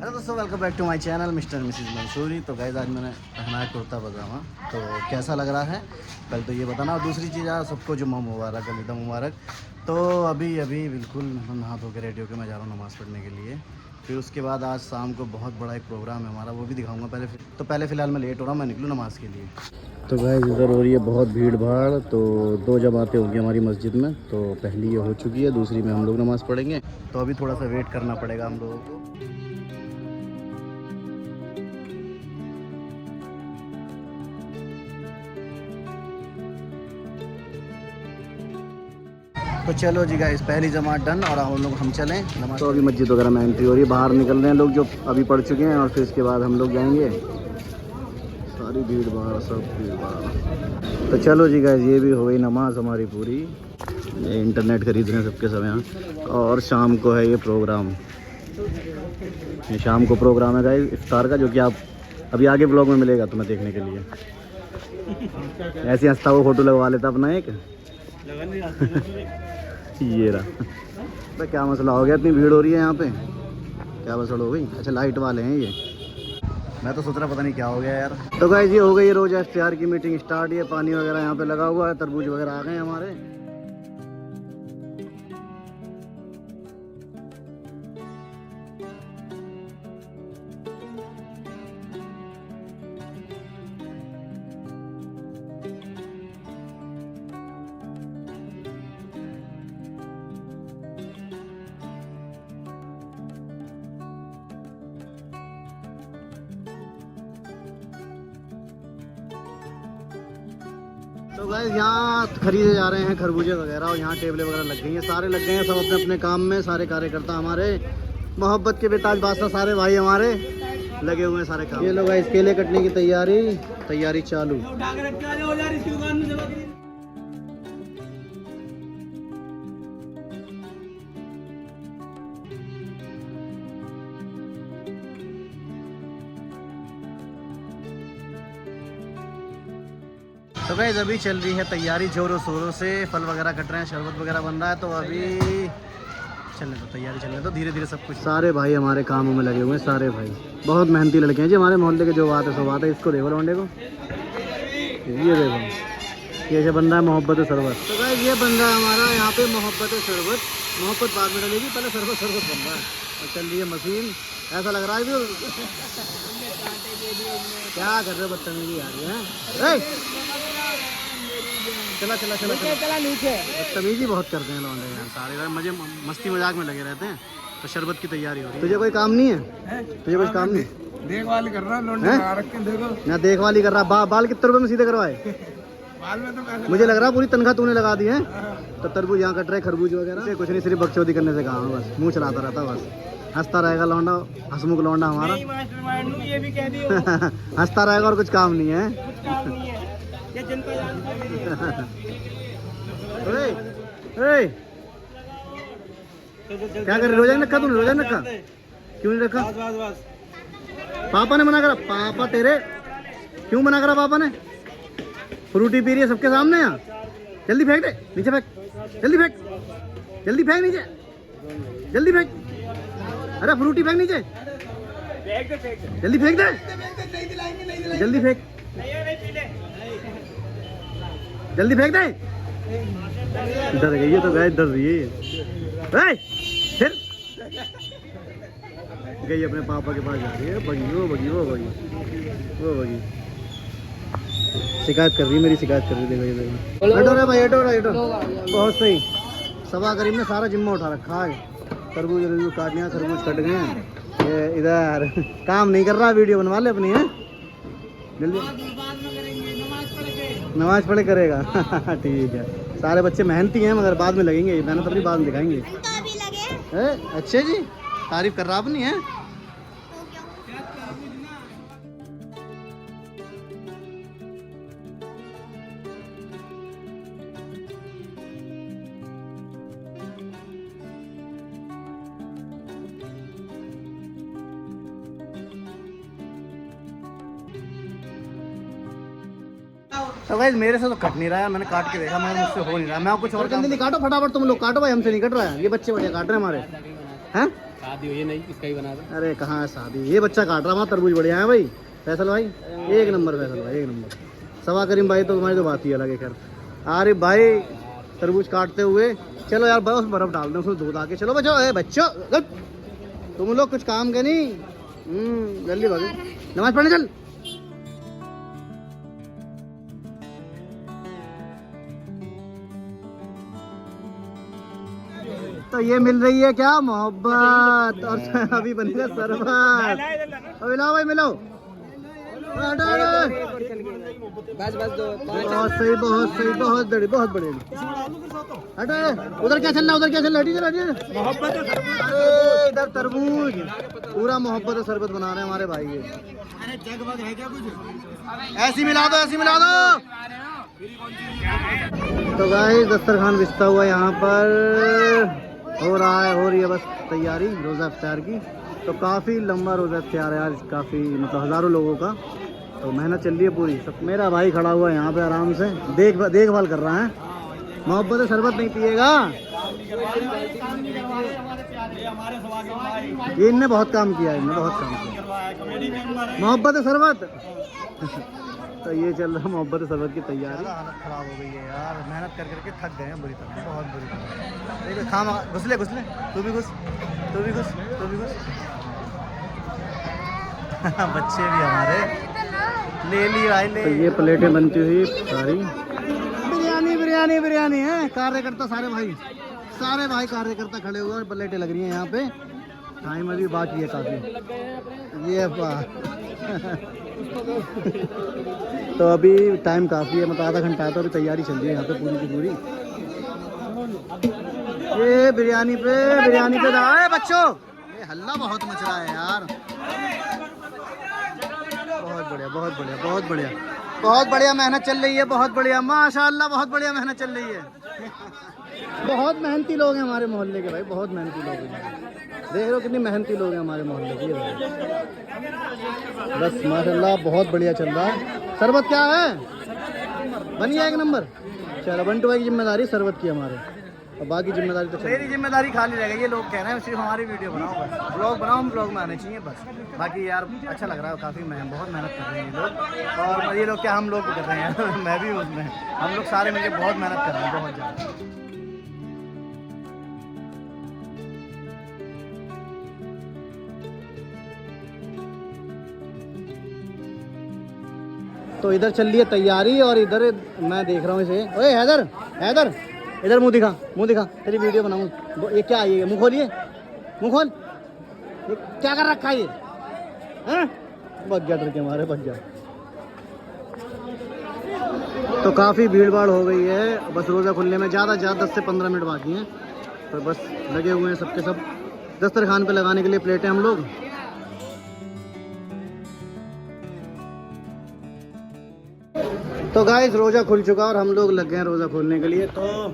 Hello दोस्तों, welcome back to my channel mister missus Mansoori. तो guys आज मैंने पहना है कुर्ता पजामा, तो कैसा लग रहा है पहले तो ये बताना। और दूसरी चीज़ आज सबको जुम्मा मुबारक, गलीदा मुबारक। तो अभी बिल्कुल नहा धो के रेडी होकर मैं जा रहा हूँ नमाज़ पढ़ने के लिए। फिर उसके बाद आज शाम को बहुत बड़ा एक प्रोग्राम है हमारा, वो भी दिखाऊँगा। पहले फ़िलहाल मैं लेट हो रहा हूँ, मैं निकलूँ नमाज़ के लिए। तो गाइस इधर हो रही है बहुत भीड़ भाड़। तो 2 जमातें होंगी हमारी मस्जिद में, तो पहली ये हो चुकी है, दूसरी में हम लोग नमाज़ पढ़ेंगे। तो अभी थोड़ा सा वेट करना पड़ेगा हम लोगों को। तो चलो जी गाइस, पहली जमात डन और हम चलें नमाज़। तो अभी मस्जिद वगैरह में एंट्री हो रही है, बाहर निकल रहे हैं लोग जो अभी पढ़ चुके हैं, और फिर इसके बाद हम लोग जाएंगे। सारी भीड़ भाड़, सब भीड़ भाड़। तो चलो जी गाइस, ये भी हो गई नमाज हमारी पूरी। इंटरनेट खरीद रहे हैं सबके सब यहाँ। और शाम को है ये प्रोग्राम, ये शाम को प्रोग्राम है गाइस इफ्तार का, जो कि आप अभी आगे ब्लॉग में मिलेगा तुम्हें देखने के लिए। ऐसे हंसता वो फोटो लगवा लेता अपना एक। ये रहा। तो क्या मसला हो गया, इतनी भीड़ हो रही है यहाँ पे, क्या मसला हो गई? अच्छा लाइट वाले हैं ये, मैं तो सोच रहा पता नहीं क्या हो गया यार। तो गाइस ये हो गई रोज़ इफ्तार की मीटिंग स्टार्ट। ये पानी वगैरह यहाँ पे लगा हुआ है, तरबूज वगैरह आ गए हमारे। तो गाइस यहाँ खरीदे जा रहे हैं खरबूजे वगैरह, और यहाँ टेबलें वगैरह लग गई हैं, सारे लग गए हैं सब अपने अपने काम में। सारे कार्यकर्ता हमारे मोहब्बत के बेताज बादशाह, सारे भाई हमारे लगे हुए हैं सारे काम। ये लोग गाइस केले कटने की तैयारी चालू। तो गाइस अभी चल रही है तैयारी जोरों शोरों से, फल वगैरह कट रहे हैं, शरबत वगैरह बन रहा है। तो अभी तैयारी चलने तो धीरे धीरे सब कुछ। सारे भाई हमारे कामों में लगे हुए हैं, सारे भाई बहुत मेहनती लड़के हैं जी हमारे मोहल्ले के। जो बात है सो बात है। इसको देखो लौंडे को, ये देखो, ये बन रहा है मोहब्बत शरबत। तो गाइस ये बन रहा है हमारा यहाँ पे मोहब्बत शरबत। मोहब्बत बाद में डलेगी, पहले शरबत बन रहा है। और चल रही है मशीन, ऐसा लग रहा है कि क्या कर रहे हो, बदतमीजी आ रही है। चला नीचे। बदतमीजी बहुत करते हैं लौंडे यार, सारे मजे मस्ती मजाक में लगे रहते हैं। तो शरबत की तैयारी हो रही है। तुझे कोई काम नहीं है? तुझे कुछ काम नहीं? देखभाल कर रहा है, देखो ना देखभाल कर रहा। बाल कितने रुपए में सीधे करवाए? बाल में तो मुझे लग रहा है पूरी तनख्वाह तूने लगा दी है। तो तरबूज यहाँ कट रहे, खरबूज वगैरह। कुछ नहीं, सिर्फ बकचोदी करने से काम है, बस मुंह चलाता रहता, बस हंसता रहेगा लौंडा, हंसमुख लौंडा हमारा। ये भी कह दियो। हंसता रहेगा और कुछ काम नहीं है। ये जनता क्या कर रहे? रोजा नहीं रखा तूने? रोजा नहीं रखा? क्यों नहीं रखा? पापा ने मना करा? पापा तेरे क्यों मना करा पापा ने? फ्रूटी पी रही है सबके सामने यहाँ। जल्दी फेंक दे नीचे, फेंक जल्दी, फेंक जल्दी, फेंक नीचे जल्दी, फेंक। अरे फ्रूटी फेंक नीचे, जल्दी फेंक दे, जल्दी फेंक, जल्दी फेंक दे। डर गई है तो गाइस, डर रही है। फिर गई अपने पापा के पास जा रही है। वो बगी शिकायत कर रही है, मेरी शिकायत कर रही है। देखो रे भाई, एटो बहुत सही। सवा करीब ने सारा जिम्मा उठा रखा है। तरबूज काट लिया, तरबूज कट गए। ये इधर काम नहीं कर रहा, वीडियो बनवा ले अपनी है जल्दी। नमाज पढ़े करेगा। ठीक है, सारे बच्चे मेहनती हैं, मगर बाद में लगेंगे, मेहनत अपनी बाद में दिखाएंगे। अच्छे जी, तारीफ कर रहा अपनी है। तो गाइस मेरे से तो कट नहीं रहा है, मैंने काट के देखा मगर मुझसे हो नहीं रहा। मैं कुछ और जल्दी काटो फटाफट, तुम लोग काटो भाई, हमसे नहीं कट रहा है। ये बच्चे बढ़िया काट रहे हैं हमारे हैं। शादी हुई है नहीं, किसका ही बना दो। अरे कहाँ है शादी, ये बच्चा काट रहा, वहाँ तरबूज बढ़िया है भाई। फैसल भाई एक नंबर, फैसल भाई एक नंबर। सवा करीम भाई तो तुम्हारी तो बात ही अलग है। खैर आरिफ भाई तरबूज काटते हुए, चलो यार बस बर्फ डाल दो उसमें दूध आके। चलो बच्चों, बच्चों तुम लोग कुछ काम के नहीं, जल्दी भागो नमाज पढ़ने चल। तो ये मिल रही है क्या मोहब्बत, और अभी बनेगा शरबत। अभी लाओ भाई मिलो। बस बस दो। बहुत सही बहुत सही, बहुत बड़ी बहुत बड़ी। हटो उधर क्या चल रहा है, उधर क्या चल रहा है, हटिए मोहब्बत इधर तरबूज पूरा मोहब्बत और शरबत बना रहे हैं हमारे भाई। ये अरे जग वग है क्या कुछ? ऐसी मिला दो, ऐसी मिला दो। तो गाइस दस्तरखान बिछता हुआ यहाँ पर हो रही है बस तैयारी रोज़ा इफ्तार की। तो काफ़ी लंबा रोज़ा इफ्तार है आज, काफ़ी मतलब हज़ारों लोगों का। तो मेहनत चल रही है पूरी। सब मेरा भाई खड़ा हुआ है यहाँ पे आराम से देखभाल कर रहा है। मोहब्बत से शरबत नहीं पिएगा, ये इनने बहुत काम किया, इनने बहुत काम किया। मोहब्बत से शरबत तो ये चल रहा है मोहब्बत शरबत की तैयारी। हालत ख़राब हो गई है यार, मेहनत कर करके थक गए हैं बुरी तरह, बहुत बुरी तरह। देखो खाम घुसले तू भी घुस, तू भी घुस, तू भी घुस। बच्चे भी हमारे ले ली भाई ले। तो ये प्लेटें बनती हुई सारी बिरयानी बिरयानी बिरयानी है। कार्यकर्ता सारे भाई कार्यकर्ता खड़े हुए और प्लेटें लग रही हैं यहाँ पे। टाइम अभी बाकी है काफ़ी, ये तो अभी टाइम काफ़ी है, मतलब आधा घंटा है। तो अभी तैयारी चल रही है यहाँ पे पूरी की पूरी। ये बिरयानी पे दाए बच्चों, ये हल्ला बहुत मच रहा है यार। बहुत बढ़िया बहुत बढ़िया बहुत बढ़िया बहुत बढ़िया मेहनत चल रही है, बहुत बढ़िया माशाल्लाह, बहुत बढ़िया मेहनत चल रही है। बहुत मेहनती लोग हैं हमारे मोहल्ले के भाई, बहुत मेहनती लोग हैं। देख रहे हो कितनी मेहनती लोग हैं हमारे मोहल्ले के। बस माशाल्लाह बहुत बढ़िया चल रहा है। शरबत क्या है, बनिए एक नंबर। चलो बंटू भाई की जिम्मेदारी शरबत की हमारे, और बाकी जिम्मेदारी तो मेरी जिम्मेदारी खाली रह गई। ये लोग कह रहे हैं सिर्फ हमारी वीडियो बनाओ, बस ब्लॉग बनाओ, हम ब्लॉग में आने चाहिए बस। बाकी यार अच्छा लग रहा है, काफ़ी बहुत मेहनत कर रहे हैं ये लोग। और ये लोग क्या, हम लोग भी कर रहे हैं मैं भी उसमें, हम लोग सारे मिलकर बहुत मेहनत कर रहे हैं, बहुत ज़्यादा। तो इधर चल रही है तैयारी और इधर मैं देख रहा हूँ इसे। ओए हैदर इधर मुंह दिखा तेरी वीडियो बनाऊँ। ये क्या है, ये मुंह खोलिए, मुंह खोल। ये क्या कर रखा है ये, हैं? बच गया, डर के मारे बच गया। तो काफ़ी भीड़ भाड़ हो गई है, बस रोज़ा खुलने में ज़्यादा 10 से 15 मिनट बाकी हैं। तो बस लगे हुए हैं सबके सब दस्तरखान पे लगाने के लिए प्लेटें हम लोग। तो गाइस रोज़ा खुल चुका और हम लोग लग गए हैं रोज़ा खोलने के लिए। तो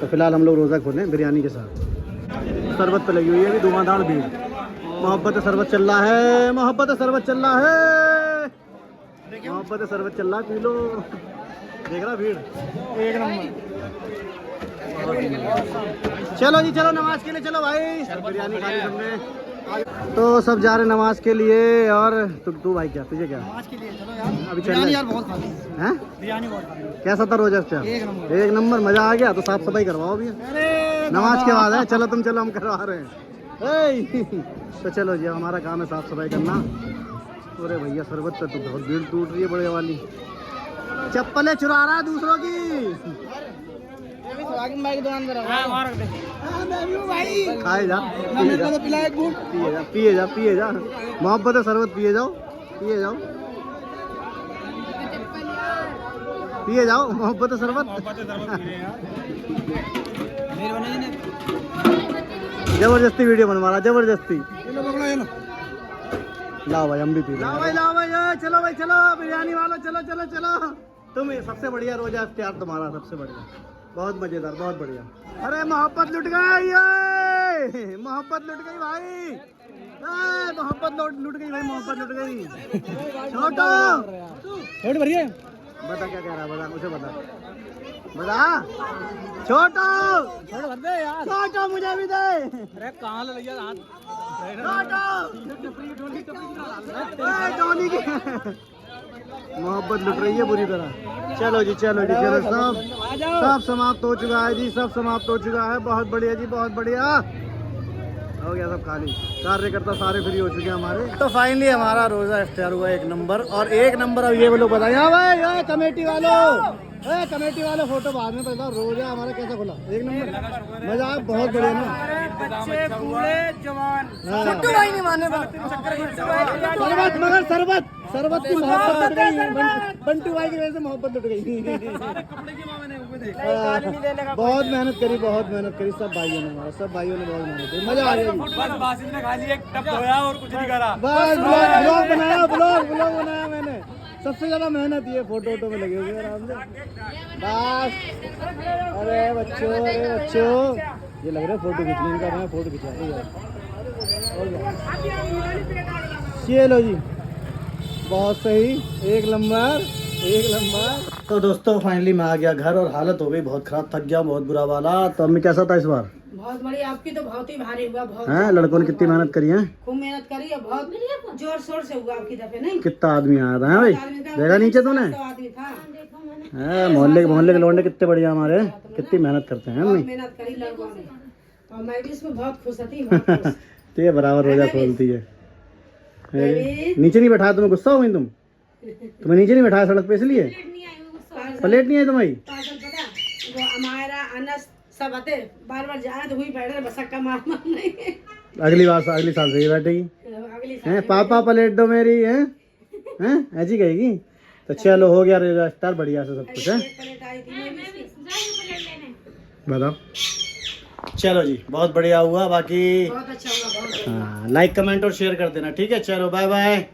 फिलहाल हम लोग रोज़ा खोलें बिरयानी के साथ। शरबत पे लगी हुई है अभी धुआंधार भीड़। मोहब्बत शरबत चल रहा है, मोहब्बत शरबत चल रहा है, मोहब्बत शरबत चल रहा है। पी लो, देख रहा भीड़ एक नंबर। चलो जी चलो नमाज के लिए चलो भाई, बिरयानी खानी सबने। तो सब जा रहे नमाज के लिए। और तू भाई क्या, तुझे क्या नमाज के लिए चलो यार, अभी बिरयानी यार बहुत खानी है, बिरयानी बहुत खानी। कैसा था रोजा अच्छा? एक नंबर मजा आ गया। तो साफ सफाई करवाओ भी नमाज के बाद है। चलो तुम चलो, हम करवा रहे हैं। तो चलो जी हमारा काम है साफ सफाई करना। अरे भैया शरबत पे तो बहुत भीड़ टूट रही है बड़े वाली। चप्पलें चुरा रहा है दूसरों की। भाई की दुकान पर खाए जा, पिए जा मोहब्बत है शरबत, पिए जाओ मोहब्बत है शरबत। जबरदस्ती वीडियो बनवा रहा, जबरदस्ती। लाओ भाई हम भी पी, लाओ भाई चलो भाई चलो बिरयानी वालों, चलो। तुम सबसे बढ़िया रोजा इफ्तियार तुम्हारा, सबसे बढ़िया, बहुत मजेदार, बहुत बढ़िया। अरे मोहब्बत लुट गई, मोहब्बत लुट गई भाई, मोहब्बत लुट गई भाई, मोहब्बत लुट गई। छोटो भरिए, बता क्या कह रहा है, बता मुझे बता। बता छोटो छोड़ भर दे यार। छोटो मुझे भी दे अरे कहाँ ले लिया हाथ? छोटो टोनी की मोहब्बत लुट रही है बुरी तरह। चलो जी चलो सब समाप्त हो चुका है जी, सब समाप्त हो चुका है। बहुत बढ़िया जी, बहुत बढ़िया हो गया सब खाली, कार्यकर्ता सारे फ्री हो चुके हैं हमारे। तो फाइनली हमारा रोजा इफ्तार हुआ 1 नंबर। और 1 नंबर अब ये लोग बताएं। हाँ भाई ये कमेटी वालों फोटो बाद में पता। रोजा हमारा कैसा खुला? 1 नंबर मजा, बहुत बढ़िया ना। बच्चे बूढ़े जवान हाँ। छोटू भाई नहीं माने शरबत, मगर शरबत की मोहब्बत लुट गई। बंटू भाई की वजह से मोहब्बत लुट गई। बहुत मेहनत करी सब भाइयों ने, हमारे सब भाइयों ने बहुत मेहनत करी। मजा आ गया। बस ब्लॉग बनाया मैंने। सबसे ज्यादा मेहनत ये फोटो में लगे हुए आराम से। बस अरे बच्चों ये लग रहा है फोटो खींचने का। मैं फोटो खिंचा ये लो जी, बहुत सही, 1 नंबर। तो दोस्तों फाइनली मैं आ गया घर और हालत हो गई बहुत खराब, थक गया बहुत बुरा वाला। तो अम्मी कैसा था इस बार? बहुत बड़ी आपकी तो बहुत ही भारी हुआ। बहुत हैं लड़कों ने कितनी मेहनत करी है? खूब मेहनत करी है, बहुत जोर शोर से हुआ आपकी दफे। नहीं कितना आदमी आया था भाई, देखा नीचे तूने? आदमी था, मोहल्ले के लौंडे कितने बढ़िया हमारे, कितनी मेहनत करते हैं अम्मी। मेहनत करी लड़कों ने और मैं भी इसमें बहुत खुश थी। तो ये बराबर रोजा खोलती है। नीचे नहीं बैठाया तुम्हें? गुस्सा हो गई तुम्हें नीचे नहीं बैठाया सड़क पे इसलिए? प्लेट नहीं आई तुम्हारी? वो हमारा अनस सब आते बार जाए तो हुई बैठ रहे बस का मार नहीं। अगली साल से ये बैठेगी। अगली हैं पापा प्लेट दो मेरी, हैं ऐसी कहेगी। तो चलो हो गया रोजा इफ्तार बढ़िया से सब कुछ है। प्लेट आई थी बताओ। चलो जी बहुत बढ़िया हुआ। बाकी बहुत अच्छा हुआ, बहुत लाइक कमेंट और शेयर कर देना, ठीक है? चलो बाय बाय।